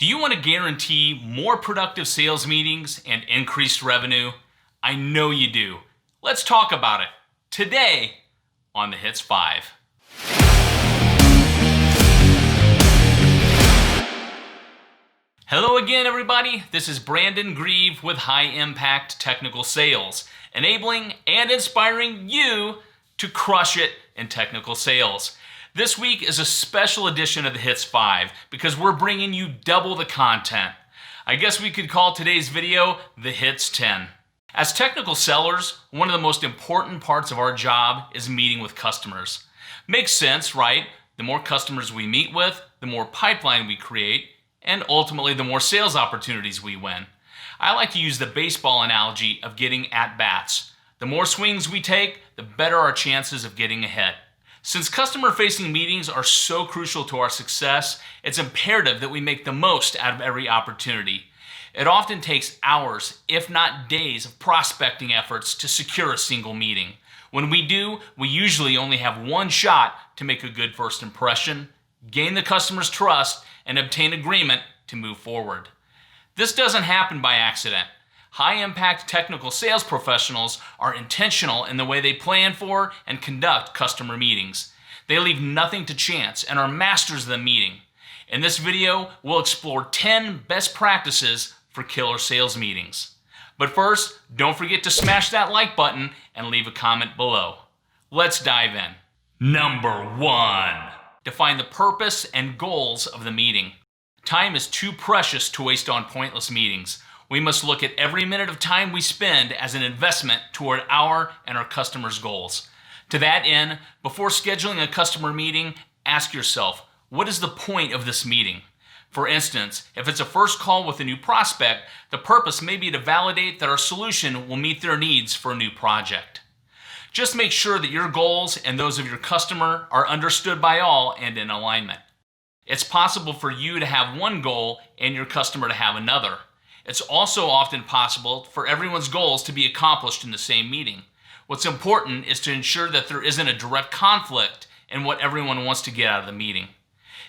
Do you want to guarantee more productive sales meetings and increased revenue? I know you do. Let's talk about it today on the Hits 5. Hello again, everybody. This is Brandon Grieve with High Impact Technical Sales, enabling and inspiring you to crush it in technical sales. This week is a special edition of the Hits 5 because we're bringing you double the content. I guess we could call today's video the Hits 10. As technical sellers, one of the most important parts of our job is meeting with customers. Makes sense, right? The more customers we meet with, the more pipeline we create, and ultimately the more sales opportunities we win. I like to use the baseball analogy of getting at-bats. The more swings we take, the better our chances of getting a hit. Since customer-facing meetings are so crucial to our success, it's imperative that we make the most out of every opportunity. It often takes hours, if not days, of prospecting efforts to secure a single meeting. When we do, we usually only have one shot to make a good first impression, gain the customer's trust, and obtain agreement to move forward. This doesn't happen by accident. High-impact technical sales professionals are intentional in the way they plan for and conduct customer meetings. They leave nothing to chance and are masters of the meeting. In this video, we'll explore 10 best practices for killer sales meetings. But first, don't forget to smash that like button and leave a comment below. Let's dive in. Number 1. Define the purpose and goals of the meeting. Time is too precious to waste on pointless meetings. We must look at every minute of time we spend as an investment toward our and our customers' goals. To that end, before scheduling a customer meeting, ask yourself, what is the point of this meeting? For instance, if it's a first call with a new prospect, the purpose may be to validate that our solution will meet their needs for a new project. Just make sure that your goals and those of your customer are understood by all and in alignment. It's possible for you to have one goal and your customer to have another. It's also often possible for everyone's goals to be accomplished in the same meeting. What's important is to ensure that there isn't a direct conflict in what everyone wants to get out of the meeting.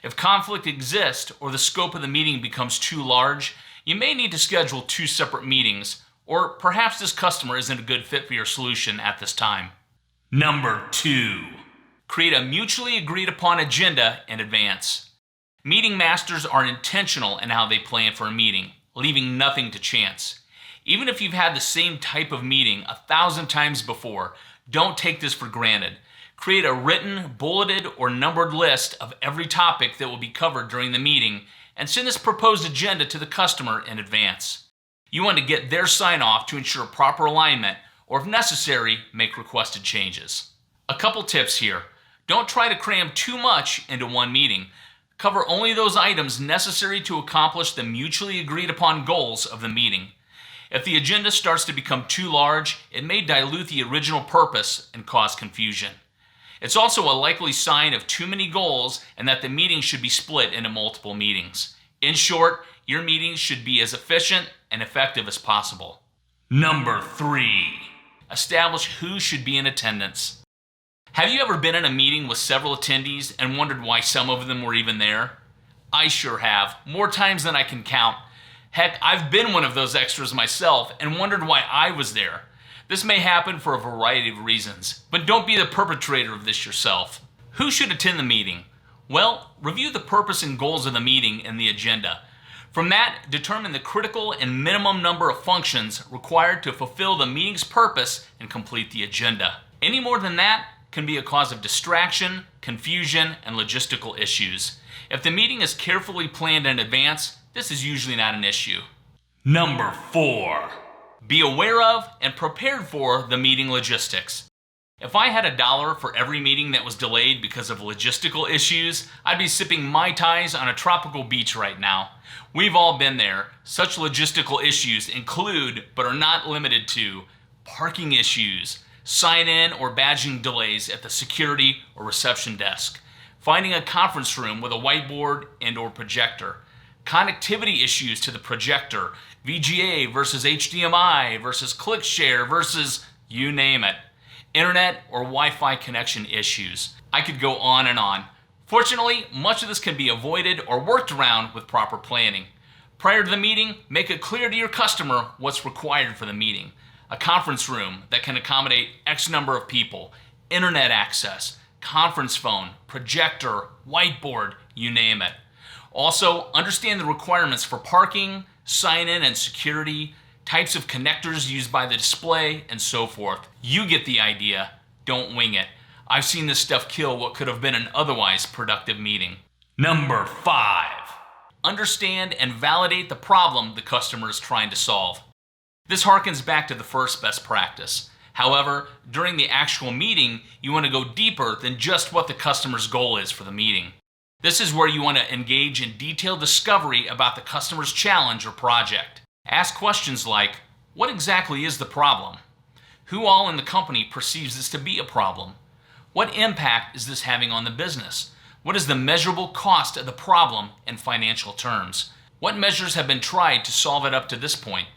If conflict exists or the scope of the meeting becomes too large, you may need to schedule 2 separate meetings, or perhaps this customer isn't a good fit for your solution at this time. Number 2. Create a mutually agreed upon agenda in advance. Meeting masters are intentional in how they plan for a meeting, leaving nothing to chance. Even if you've had the same type of meeting 1,000 times before, don't take this for granted. Create a written, bulleted, or numbered list of every topic that will be covered during the meeting and send this proposed agenda to the customer in advance. You want to get their sign-off to ensure proper alignment, or if necessary, make requested changes. A couple tips here. Don't try to cram too much into one meeting. Cover only those items necessary to accomplish the mutually agreed upon goals of the meeting. If the agenda starts to become too large, it may dilute the original purpose and cause confusion. It's also a likely sign of too many goals and that the meeting should be split into multiple meetings. In short, your meetings should be as efficient and effective as possible. Number 3. Establish who should be in attendance. Have you ever been in a meeting with several attendees and wondered why some of them were even there? I sure have, more times than I can count. Heck, I've been one of those extras myself and wondered why I was there. This may happen for a variety of reasons, but don't be the perpetrator of this yourself. Who should attend the meeting? Well, review the purpose and goals of the meeting and the agenda. From that, determine the critical and minimum number of functions required to fulfill the meeting's purpose and complete the agenda. Any more than that can be a cause of distraction, confusion, and logistical issues. If the meeting is carefully planned in advance, this is usually not an issue. Number 4. Be aware of and prepared for the meeting logistics. If I had $1 for every meeting that was delayed because of logistical issues, I'd be sipping Mai Tais on a tropical beach right now. We've all been there. Such logistical issues include, but are not limited to, parking issues, sign-in or badging delays at the security or reception desk, finding a conference room with a whiteboard and or projector, connectivity issues to the projector, VGA versus HDMI versus ClickShare versus you name it, internet or Wi-Fi connection issues. I could go on and on. Fortunately, much of this can be avoided or worked around with proper planning. Prior to the meeting, make it clear to your customer what's required for the meeting. A conference room that can accommodate X number of people, internet access, conference phone, projector, whiteboard, you name it. Also, understand the requirements for parking, sign-in and security, types of connectors used by the display, and so forth. You get the idea. Don't wing it. I've seen this stuff kill what could have been an otherwise productive meeting. Number 5. Understand and validate the problem the customer is trying to solve. This harkens back to the first best practice. However, during the actual meeting, you want to go deeper than just what the customer's goal is for the meeting. This is where you want to engage in detailed discovery about the customer's challenge or project. Ask questions like, what exactly is the problem? Who all in the company perceives this to be a problem? What impact is this having on the business? What is the measurable cost of the problem in financial terms? What measures have been tried to solve it up to this point?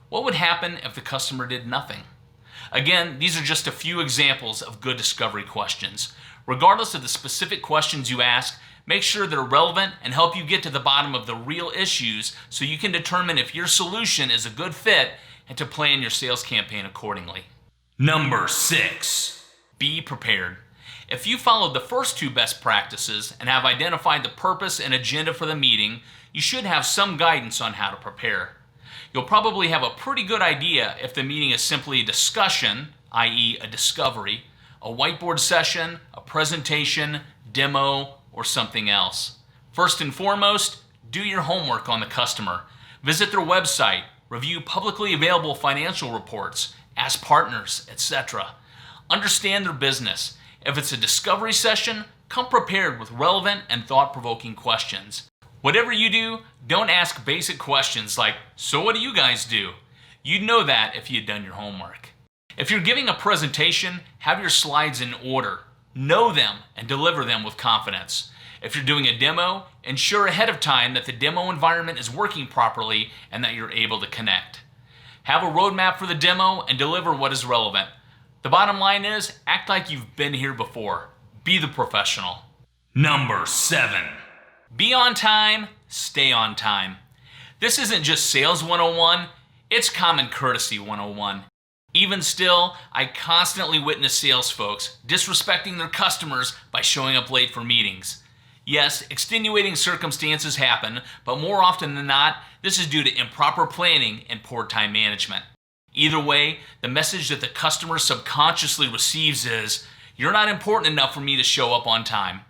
What would happen if the customer did nothing? Again, these are just a few examples of good discovery questions. Regardless of the specific questions you ask, make sure they're relevant and help you get to the bottom of the real issues so you can determine if your solution is a good fit and to plan your sales campaign accordingly. Number 6, be prepared. If you followed the first 2 best practices and have identified the purpose and agenda for the meeting, you should have some guidance on how to prepare. You'll probably have a pretty good idea if the meeting is simply a discussion, i.e. a discovery, a whiteboard session, a presentation, demo, or something else. First and foremost, do your homework on the customer. Visit their website, review publicly available financial reports, ask partners, etc. Understand their business. If it's a discovery session, come prepared with relevant and thought-provoking questions. Whatever you do, don't ask basic questions like, so what do you guys do? You'd know that if you'd done your homework. If you're giving a presentation, have your slides in order. Know them and deliver them with confidence. If you're doing a demo, ensure ahead of time that the demo environment is working properly and that you're able to connect. Have a roadmap for the demo and deliver what is relevant. The bottom line is, act like you've been here before. Be the professional. Number 7. Be on time, stay on time. This isn't just sales 101, it's common courtesy 101. Even still, I constantly witness sales folks disrespecting their customers by showing up late for meetings. Yes, extenuating circumstances happen, but more often than not, this is due to improper planning and poor time management. Either way, the message that the customer subconsciously receives is, you're not important enough for me to show up on time.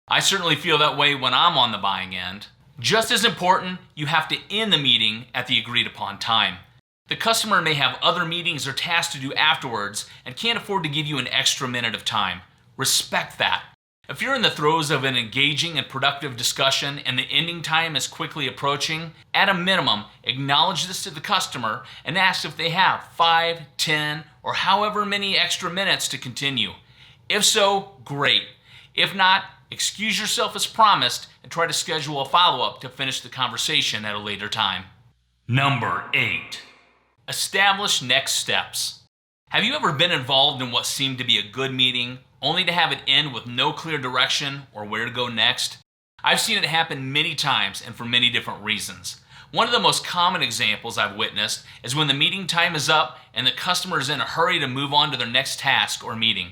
I certainly feel that way when I'm on the buying end. Just as important, you have to end the meeting at the agreed upon time. The customer may have other meetings or tasks to do afterwards and can't afford to give you an extra minute of time. Respect that. If you're in the throes of an engaging and productive discussion and the ending time is quickly approaching, at a minimum, acknowledge this to the customer and ask if they have 5, 10, or however many extra minutes to continue. If so, great. If not, excuse yourself as promised and try to schedule a follow-up to finish the conversation at a later time. Number 8. Establish next steps. Have you ever been involved in what seemed to be a good meeting, only to have it end with no clear direction or where to go next? I've seen it happen many times and for many different reasons. One of the most common examples I've witnessed is when the meeting time is up and the customer is in a hurry to move on to their next task or meeting.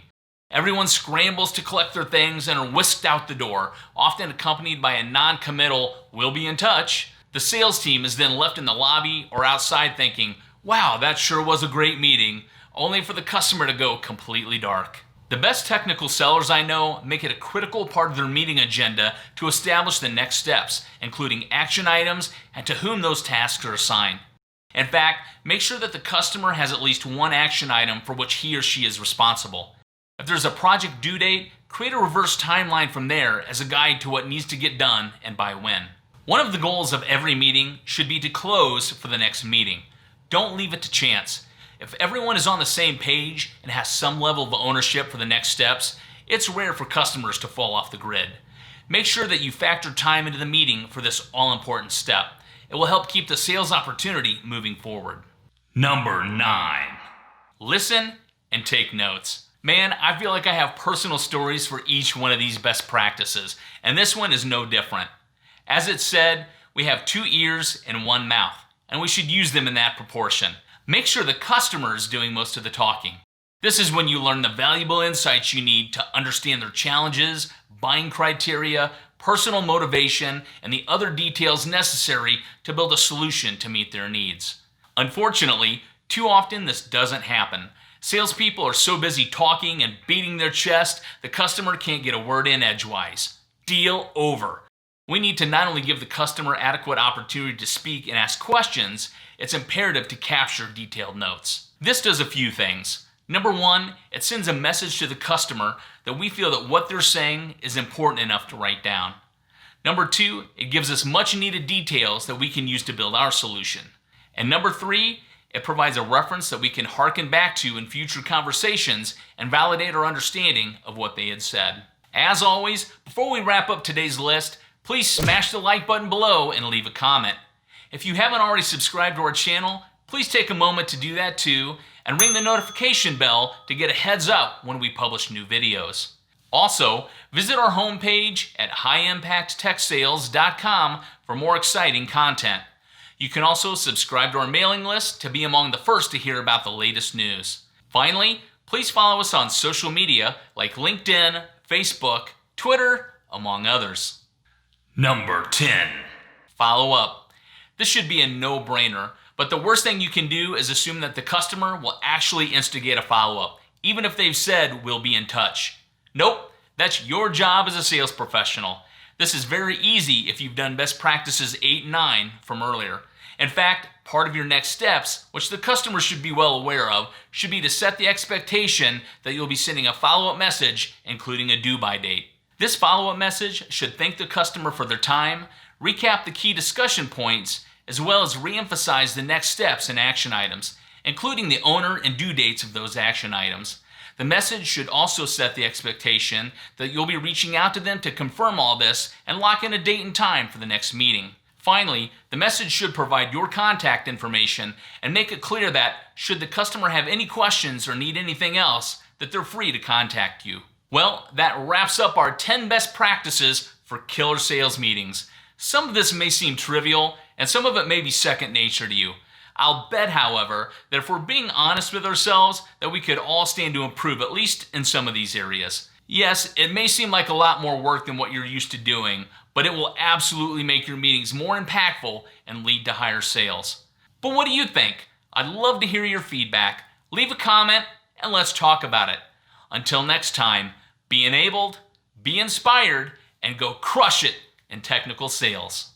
Everyone scrambles to collect their things and are whisked out the door, often accompanied by a non-committal, "we'll be in touch." The sales team is then left in the lobby or outside thinking, wow, that sure was a great meeting, only for the customer to go completely dark. The best technical sellers I know make it a critical part of their meeting agenda to establish the next steps, including action items and to whom those tasks are assigned. In fact, make sure that the customer has at least one action item for which he or she is responsible. If there's a project due date, create a reverse timeline from there as a guide to what needs to get done and by when. One of the goals of every meeting should be to close for the next meeting. Don't leave it to chance. If everyone is on the same page and has some level of ownership for the next steps, it's rare for customers to fall off the grid. Make sure that you factor time into the meeting for this all-important step. It will help keep the sales opportunity moving forward. Number 9. Listen and take notes. Man, I feel like I have personal stories for each one of these best practices, and this one is no different. As it's said, we have 2 ears and 1 mouth, and we should use them in that proportion. Make sure the customer is doing most of the talking. This is when you learn the valuable insights you need to understand their challenges, buying criteria, personal motivation, and the other details necessary to build a solution to meet their needs. Unfortunately, too often this doesn't happen. Salespeople are so busy talking and beating their chest, the customer can't get a word in edgewise. Deal over. We need to not only give the customer adequate opportunity to speak and ask questions, it's imperative to capture detailed notes. This does a few things. Number 1, it sends a message to the customer that we feel that what they're saying is important enough to write down. Number 2, it gives us much needed details that we can use to build our solution. And number 3, it provides a reference that we can hearken back to in future conversations and validate our understanding of what they had said. As always, before we wrap up today's list, please smash the like button below and leave a comment. If you haven't already subscribed to our channel, please take a moment to do that too, and ring the notification bell to get a heads up when we publish new videos. Also, visit our homepage at highimpacttechsales.com for more exciting content. You can also subscribe to our mailing list to be among the first to hear about the latest news. Finally, please follow us on social media like LinkedIn, Facebook, Twitter, among others. Number 10. Follow up. This should be a no-brainer, but the worst thing you can do is assume that the customer will actually instigate a follow-up, even if they've said we'll be in touch. Nope, that's your job as a sales professional. This is very easy if you've done best practices 8 and 9 from earlier. In fact, part of your next steps, which the customer should be well aware of, should be to set the expectation that you'll be sending a follow-up message, including a due-by date. This follow-up message should thank the customer for their time, recap the key discussion points, as well as re-emphasize the next steps and action items, including the owner and due dates of those action items. The message should also set the expectation that you'll be reaching out to them to confirm all this and lock in a date and time for the next meeting. Finally, the message should provide your contact information and make it clear that, should the customer have any questions or need anything else, that they're free to contact you. Well, that wraps up our 10 best practices for killer sales meetings. Some of this may seem trivial, and some of it may be second nature to you. I'll bet, however, that if we're being honest with ourselves, that we could all stand to improve, at least in some of these areas. Yes, it may seem like a lot more work than what you're used to doing, but it will absolutely make your meetings more impactful and lead to higher sales. But what do you think? I'd love to hear your feedback. Leave a comment and let's talk about it. Until next time, be enabled, be inspired, and go crush it in technical sales.